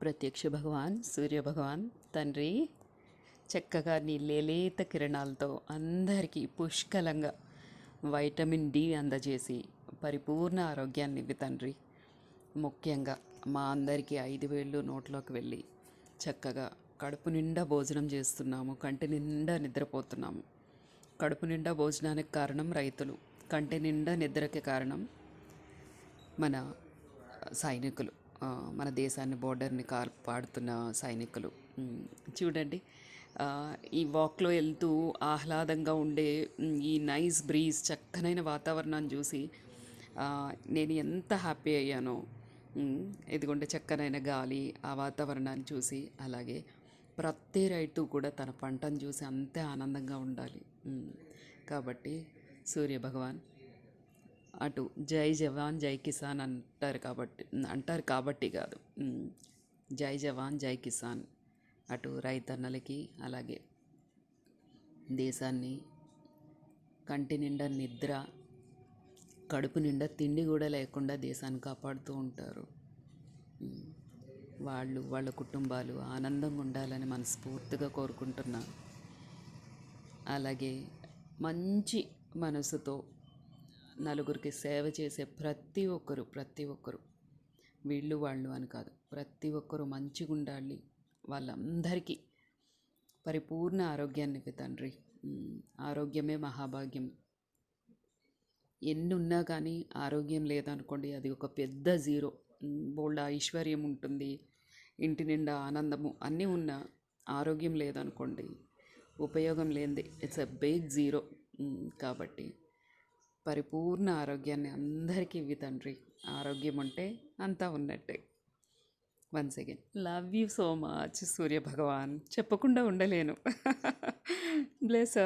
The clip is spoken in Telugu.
ప్రత్యక్ష భగవాన్ సూర్యభగవాన్ తండ్రి చక్కగా నీ లేలేత కిరణాలతో అందరికీ పుష్కలంగా వైటమిన్ డి అందజేసి పరిపూర్ణ ఆరోగ్యాన్ని ఇవ్వి తండ్రి. ముఖ్యంగా మా అందరికీ 5 వేళ్ళు నోట్లోకి వెళ్ళి చక్కగా కడుపు నిండా భోజనం చేస్తున్నాము, కంటి నిండా నిద్రపోతున్నాము. కడుపు నిండా భోజనానికి కారణం రైతులు, కంటి నిండా నిద్రకి కారణం మన సైనికులు, మన దేశాన్ని బోర్డర్ని కాపాడుతున్న సైనికులు. చూడండి, ఈ వాక్లో వెళ్తూ ఆహ్లాదంగా ఉండే ఈ నైస్ బ్రీజ్, చక్కనైన వాతావరణాన్ని చూసి నేను ఎంత హ్యాపీ అయ్యానో. ఇదిగోండి చక్కనైన గాలి, ఆ వాతావరణాన్ని చూసి, అలాగే ప్రతి రైతు కూడా తన పంటను చూసి అంతే ఆనందంగా ఉండాలి. కాబట్టి సూర్యభగవాన్ అటు జై జవాన్ జై కిసాన్ అంటారు కాబట్టి కాదు, జై జవాన్ జై కిసాన్ అటు రైతన్నలకి, అలాగే దేశాన్ని కంటి నిండా నిద్ర, కడుపు నిండా తిండి కూడా లేకుండా దేశాన్ని కాపాడుతూ ఉంటారు. వాళ్ళ కుటుంబాలు ఆనందంగా ఉండాలని మనస్ఫూర్తిగా కోరుకుంటున్నా. అలాగే మంచి మనసుతో నలుగురికి సేవ చేసే ప్రతి ఒక్కరు వీళ్ళు వాళ్ళు అని కాదు, ప్రతి ఒక్కరూ మంచిగా ఉండాలి. వాళ్ళందరికీ పరిపూర్ణ ఆరోగ్యాన్ని ఇవ్వి తండ్రి. ఆరోగ్యమే మహాభాగ్యం. ఎన్ని ఉన్నా కానీ ఆరోగ్యం లేదనుకోండి, అది ఒక పెద్ద జీరో. బోల్డ్ ఐశ్వర్యం ఉంటుంది, ఇంటి నిండా ఆనందము అన్నీ ఉన్నా ఆరోగ్యం లేదనుకోండి, ఉపయోగం లేనిది, ఇట్స్ ఎ బిగ్ జీరో. కాబట్టి పరిపూర్ణ ఆరోగ్యాన్ని అందరికీ ఇవ్వి తండ్రి. ఆరోగ్యం ఉంటే అంతా ఉన్నట్టే. Once again love you so much Surya Bhagavan. చెప్పకుండా ఉండలేను. బ్లెస్